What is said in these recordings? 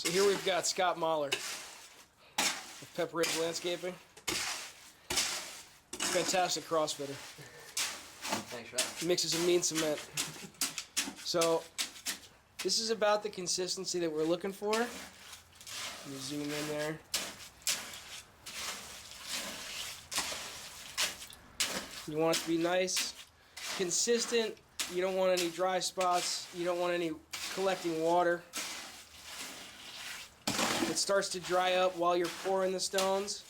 So here we've got Scott Mahler of Pepper Ridge Landscaping. Fantastic crossfitter. Thanks for that. Mixes a mean cement. So this is about the consistency that we're looking for. Let me zoom in there. You want it to be nice, consistent. You don't want any dry spots. You don't want any collecting water. It starts to dry up while you're pouring the stones.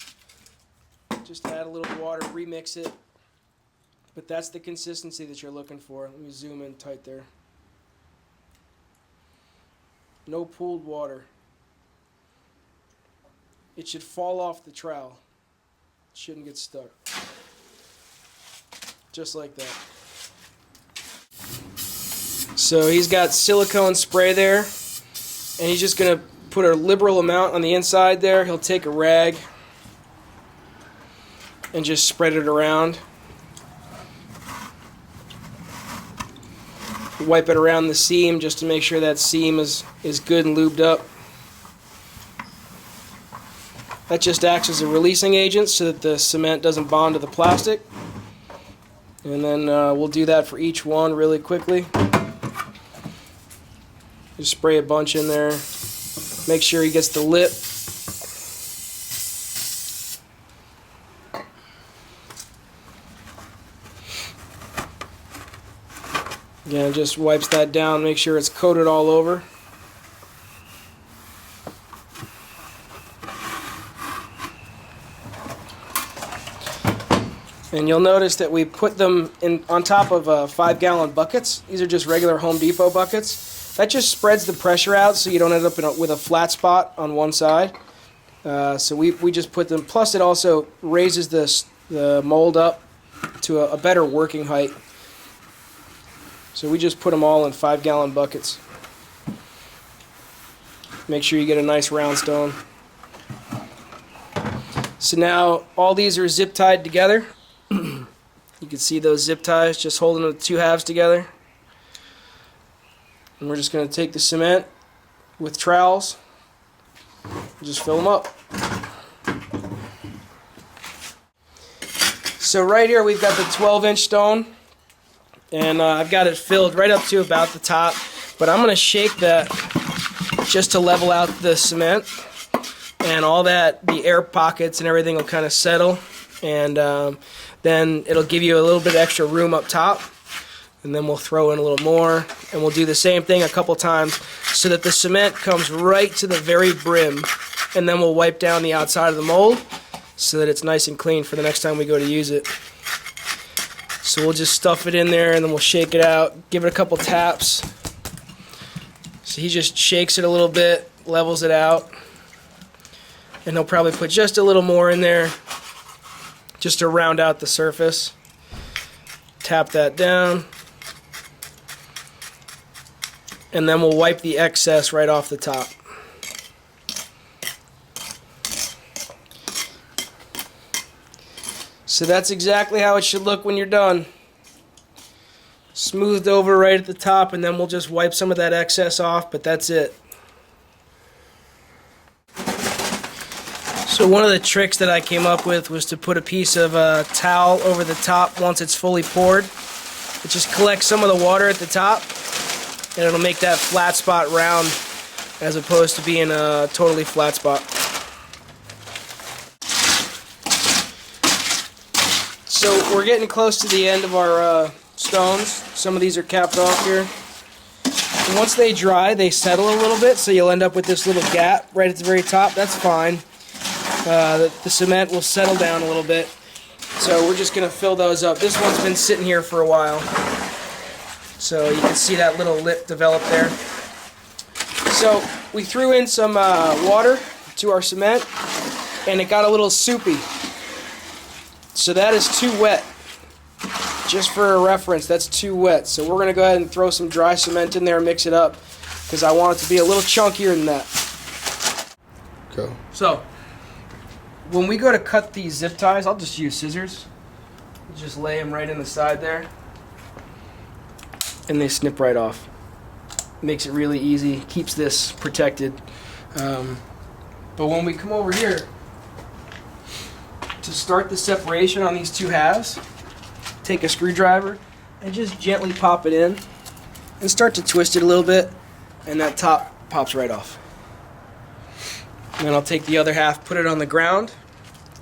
Just add a little water, remix it. But that's the consistency that you're looking for. Let me zoom in tight there. No pooled water. It should fall off the trowel. It shouldn't get stuck. Just like that. So he's got silicone spray there, and he's just going to put a liberal amount on the inside there. He'll take a rag and just spread it around. Wipe it around the seam just to make sure that seam is good and lubed up. That just acts as a releasing agent so that the cement doesn't bond to the plastic. And then we'll do that for each one really quickly. Just spray a bunch in there. Make sure he gets the lip. Again, just wipes that down, make sure it's coated all over. And you'll notice that we put them in on top of 5-gallon buckets. These are just regular Home Depot buckets. That just spreads the pressure out so you don't end up with a flat spot on one side. So we just put them, plus it also raises the mold up to a better working height. So we just put them all in 5-gallon buckets. Make sure you get a nice round stone. So now all these are zip tied together. You can see those zip ties just holding the two halves together. And we're just going to take the cement with trowels and just fill them up. So right here we've got the 12-inch stone, and I've got it filled right up to about the top, but I'm going to shake that just to level out the cement, and all that, the air pockets and everything will kind of settle, and then it'll give you a little bit extra room up top, and then we'll throw in a little more, and we'll do the same thing a couple times so that the cement comes right to the very brim, and then we'll wipe down the outside of the mold so that it's nice and clean for the next time we go to use it. So we'll just stuff it in there, and then we'll shake it out, give it a couple taps. So he just shakes it a little bit, levels it out, and he'll probably put just a little more in there just to round out the surface. Tap that down, and then we'll wipe the excess right off the top. So that's exactly how it should look when you're done. Smoothed over right at the top, and then we'll just wipe some of that excess off, but that's it. So one of the tricks that I came up with was to put a piece of towel over the top once it's fully poured. It just collects some of the water at the top, and it'll make that flat spot round as opposed to being a totally flat spot. So we're getting close to the end of our stones. Some of these are capped off here. And once they dry, they settle a little bit, so you'll end up with this little gap right at the very top. That's fine. The cement will settle down a little bit. So we're just going to fill those up. This one's been sitting here for a while. So you can see that little lip develop there. So we threw in some water to our cement, and it got a little soupy. So that is too wet. Just for a reference, that's too wet. So we're going to go ahead and throw some dry cement in there and mix it up, because I want it to be a little chunkier than that. Go. So when we go to cut these zip ties, I'll just use scissors. Just lay them right in the side there, and they snip right off. Makes it really easy, keeps this protected. But when we come over here to start the separation on these two halves, take a screwdriver and just gently pop it in and start to twist it a little bit, and that top pops right off. And then I'll take the other half, put it on the ground,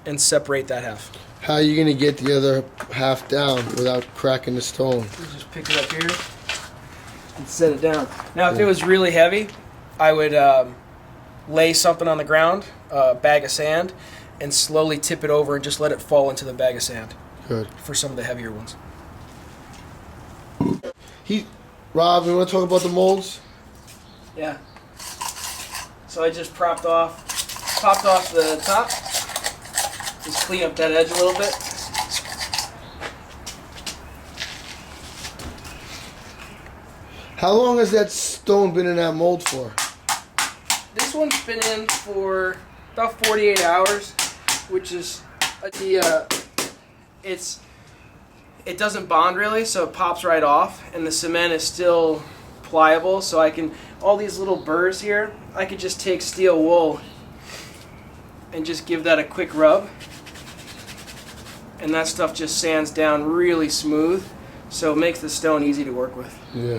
and separate that half. How are you gonna get the other half down without cracking the stone? Just pick it up here and set it down. Now, if it was really heavy, I would lay something on the ground, a bag of sand, and slowly tip it over and just let it fall into the bag of sand Good. for some of the heavier ones. Rob, you want to talk about the molds? Yeah. So I just popped off the top. Just clean up that edge a little bit. How long has that stone been in that mold for? This one's been in for about 48 hours, which is it doesn't bond really, so it pops right off, and the cement is still pliable. So all these little burrs here, I could just take steel wool and just give that a quick rub, and that stuff just sands down really smooth, so it makes the stone easy to work with. Yeah.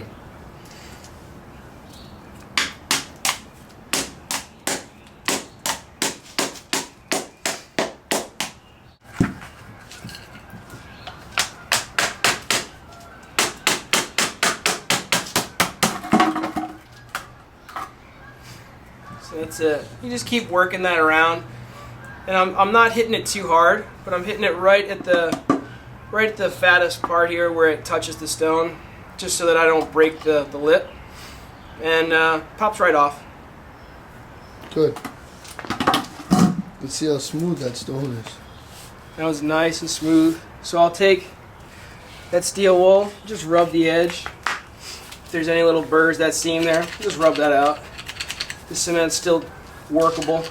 So that's it. You just keep working that around, and I'm not hitting it too hard, but I'm hitting it right at the fattest part here where it touches the stone, just so that I don't break the lip, and pops right off. Good. Let's see how smooth that stone is. That was nice and smooth. So I'll take that steel wool, just rub the edge. If there's any little burrs, that seam there, just rub that out. The cement's still workable,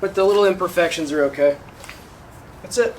but the little imperfections are okay. That's it.